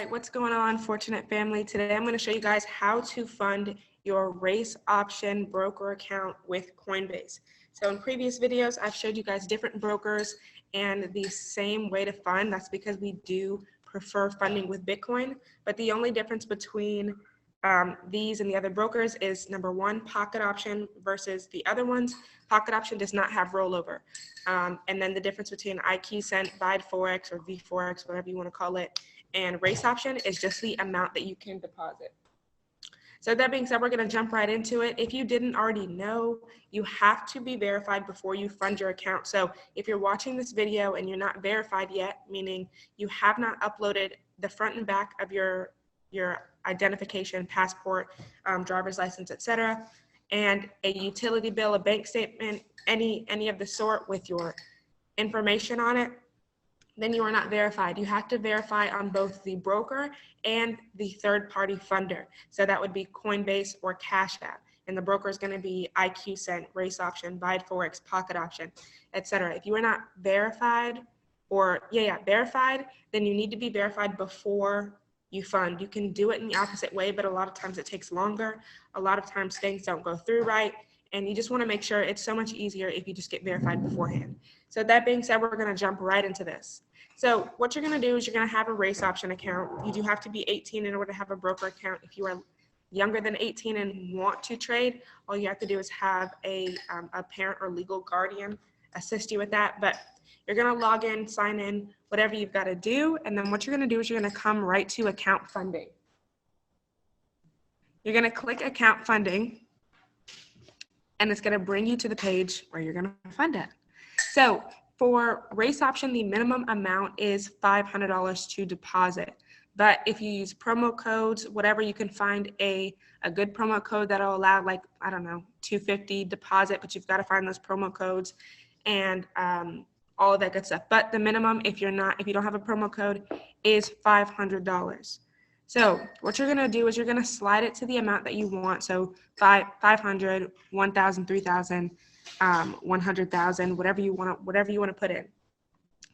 right, what's going on, Fortunate family? Today I'm going to show you guys how to fund your race option broker account with Coinbase. So in previous videos, I've showed you guys different brokers and the same way to fund. That's because we do prefer funding with Bitcoin. But the only difference between these and the other brokers is number one, pocket option versus the other ones. Pocket option does not have rollover. And then the difference between IQ Cent, Bide Forex, or V4X, whatever you want to call it, and race option is just the amount that you can deposit. So that being said, we're going to jump right into it. If you didn't already know, you have to be verified before you fund your account. So if you're watching this video and you're not verified yet, meaning you have not uploaded the front and back of your identification, passport, driver's license, etc., and a utility bill, a bank statement, any of the sort with your information on it, then you are not verified. You have to verify on both the broker and the third-party funder. So that would be Coinbase or Cash App. And the broker is going to be IQ Cent, Race Option, Bide Forex, Pocket Option, etc. If you are not verified, verified, then you need to be verified before you fund. You can do it in the opposite way, but a lot of times it takes longer. A lot of times things don't go through right. And you just want to make sure it's so much easier if you just get verified beforehand. So that being said, we're going to jump right into this. So what you're going to do is you're going to have a race option account. You do have to be 18 in order to have a broker account. If you are younger than 18 and want to trade, all you have to do is have a parent or legal guardian assist you with that. But you're going to log in, sign in, whatever you've got to do. And then what you're going to do is you're going to come right to account funding. You're going to click account funding, and it's going to bring you to the page where you're going to fund it. So for race option, the minimum amount is $500 to deposit. But if you use promo codes, whatever, you can find a good promo code that'll allow, like, I don't know, $250 deposit, but you've got to find those promo codes and all of that good stuff. But the minimum, if you don't have a promo code, is $500. So what you're going to do is you're going to slide it to the amount that you want. So 500, 1,000, 3,000, 100,000, whatever you want to put in.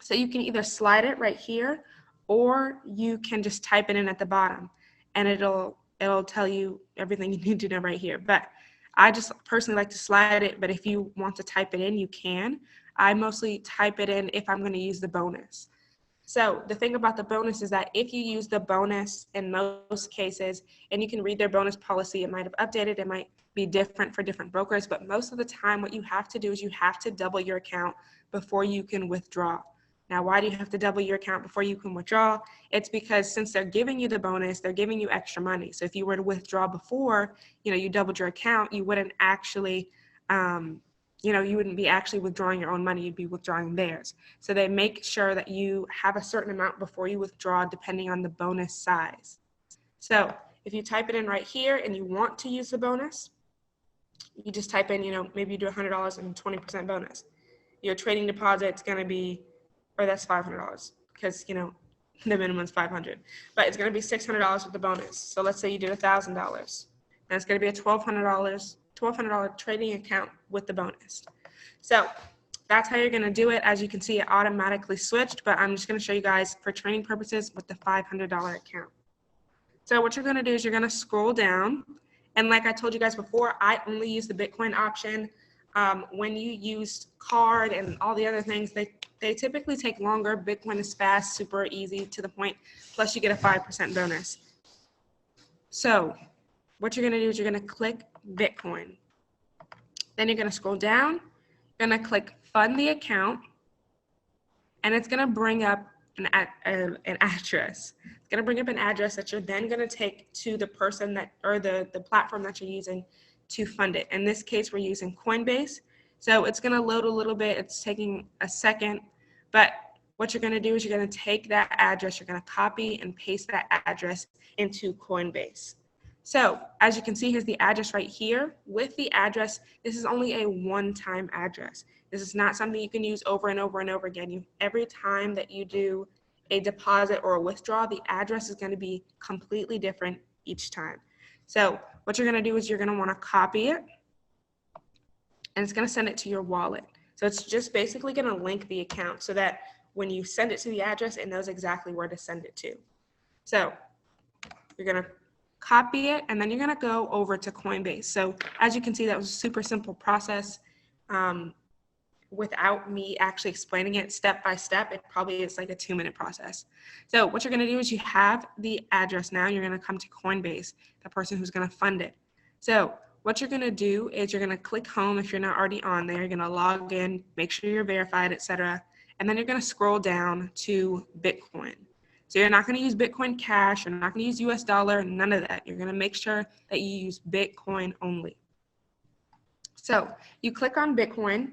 So you can either slide it right here, or you can just type it in at the bottom, and it'll tell you everything you need to know right here. But I just personally like to slide it, but if you want to type it in, you can. I mostly type it in if I'm going to use the bonus. So the thing about the bonus is that if you use the bonus in most cases, and you can read their bonus policy, it might have updated, it might be different for different brokers, but most of the time what you have to do is you have to double your account before you can withdraw. Now, why do you have to double your account before you can withdraw? It's because since they're giving you the bonus, they're giving you extra money. So if you were to withdraw before, you doubled your account, you wouldn't actually you wouldn't be actually withdrawing your own money, you'd be withdrawing theirs. So they make sure that you have a certain amount before you withdraw, depending on the bonus size. So if you type it in right here and you want to use the bonus, you just type in, maybe you do $100 and 20% bonus. Your trading deposit's going to be, or that's $500 because, the minimum is $500, but it's going to be $600 with the bonus. So let's say you did $1,000, and it's going to be a $1,200 trading account with the bonus. So that's how you're going to do it. As you can see, it automatically switched, but I'm just going to show you guys for training purposes with the $500 account. So what you're going to do is you're going to scroll down, and like I told you guys before, I only use the Bitcoin option. When you use card and all the other things, they typically take longer. Bitcoin is fast, super easy, to the point, plus you get a 5% bonus. So what you're going to do is you're going to click Bitcoin. Then you're going to scroll down, you're going to click fund the account, and it's going to bring up an address. It's going to bring up an address that you're then going to take to the person the platform that you're using to fund it. In this case, we're using Coinbase. So it's going to load a little bit. It's taking a second, but what you're going to do is you're going to take that address, you're going to copy and paste that address into Coinbase. So as you can see, here's the address right here. With the address, this is only a one-time address. This is not something you can use over and over and over again. Every time that you do a deposit or a withdrawal, the address is going to be completely different each time. So what you're going to do is you're going to want to copy it, and it's going to send it to your wallet. So it's just basically going to link the account so that when you send it to the address, it knows exactly where to send it to. So you're going to copy it, and then you're going to go over to Coinbase. So as you can see, that was a super simple process. Without me actually explaining it step by step, it probably is like a 2-minute process. So what you're going to do is you have the address now. You're going to come to Coinbase, the person who's going to fund it. So what you're going to do is you're going to click home if you're not already on there. You're going to log in, make sure you're verified, etc. And then you're going to scroll down to Bitcoin. So you're not going to use Bitcoin Cash. You're not going to use US dollar, none of that. You're going to make sure that you use Bitcoin only. So you click on Bitcoin,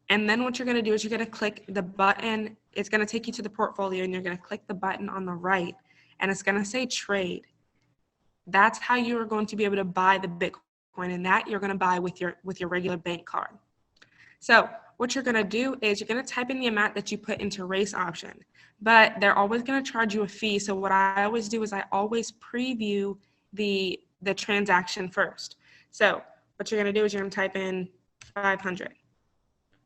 and then what you're going to do is you're going to click the button. It's going to take you to the portfolio, and you're going to click the button on the right, and it's going to say trade. That's how you are going to be able to buy the Bitcoin, and that you're going to buy with your regular bank card. So what you're going to do is you're going to type in the amount that you put into race option, but they're always going to charge you a fee. So what I always do is I always preview the transaction first. So what you're going to do is you're going to type in 500.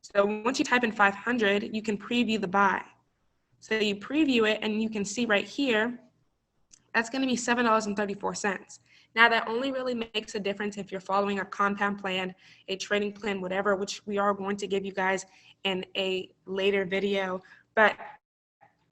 So once you type in 500, you can preview the buy. So you preview it, and you can see right here, that's going to be $7.34. Now that only really makes a difference if you're following a compound plan, a trading plan, whatever, which we are going to give you guys in a later video. But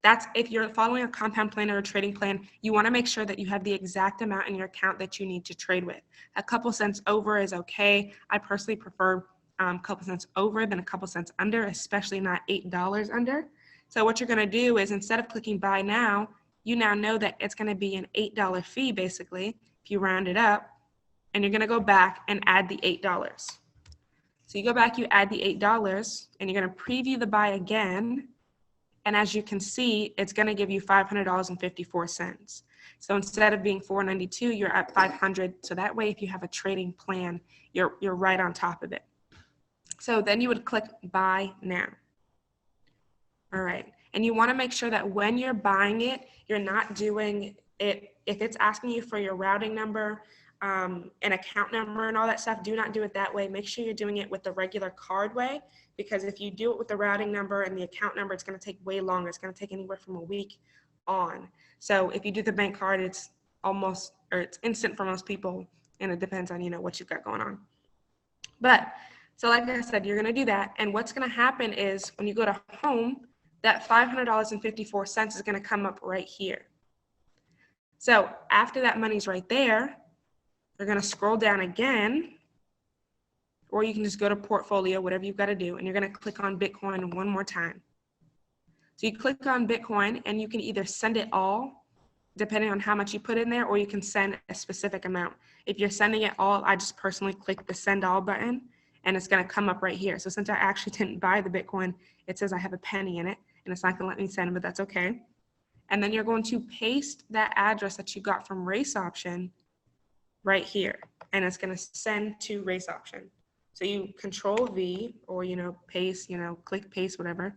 that's if you're following a compound plan or a trading plan, you want to make sure that you have the exact amount in your account that you need to trade with. A couple cents over is okay. I personally prefer a couple cents over than a couple cents under, especially not $8 under. So what you're going to do is instead of clicking buy now, you now know that it's going to be an $8 fee basically if you round it up, and you're going to go back and add the $8. So you go back, you add the $8, and you're going to preview the buy again. And as you can see, it's going to give you $500.54. So instead of being $492, you're at $500. So that way, if you have a trading plan, you're right on top of it. So then you would click buy now. All right. And you want to make sure that when you're buying it, you're not doing it. If it's asking you for your routing number, an account number and all that stuff, do not do it that way. Make sure you're doing it with the regular card way, because if you do it with the routing number and the account number, it's going to take way longer. It's going to take anywhere from a week on. So if you do the bank card, it's instant for most people, and it depends on, what you've got going on. But so like I said, you're going to do that. And what's going to happen is when you go to home, that $500.54 is going to come up right here. So after that money's right there, you're going to scroll down again, or you can just go to portfolio, whatever you've got to do, and you're going to click on Bitcoin one more time. So you click on Bitcoin, and you can either send it all, depending on how much you put in there, or you can send a specific amount. If you're sending it all, I just personally click the send all button, and it's going to come up right here. So since I actually didn't buy the Bitcoin, it says I have a penny in it, and it's not going to let me send it, but that's okay. And then you're going to paste that address that you got from race option right here, and it's going to send to race option. So you control V, or paste, click paste, whatever,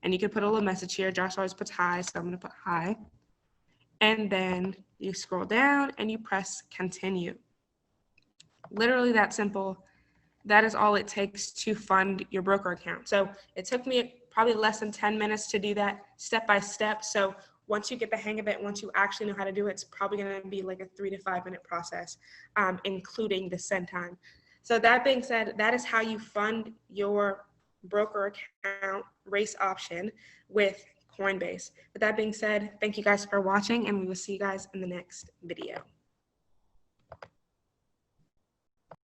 and you can put a little message here. Josh always puts hi, so I'm going to put hi, and then you scroll down and you press continue. Literally that simple. That is all it takes to fund your broker account. So it took me probably less than 10 minutes to do that step by step. So once you get the hang of it, once you actually know how to do it, it's probably going to be like a 3 to 5 minute process, including the send time. So that being said, that is how you fund your broker account race option with Coinbase. With that being said, thank you guys for watching, and we will see you guys in the next video.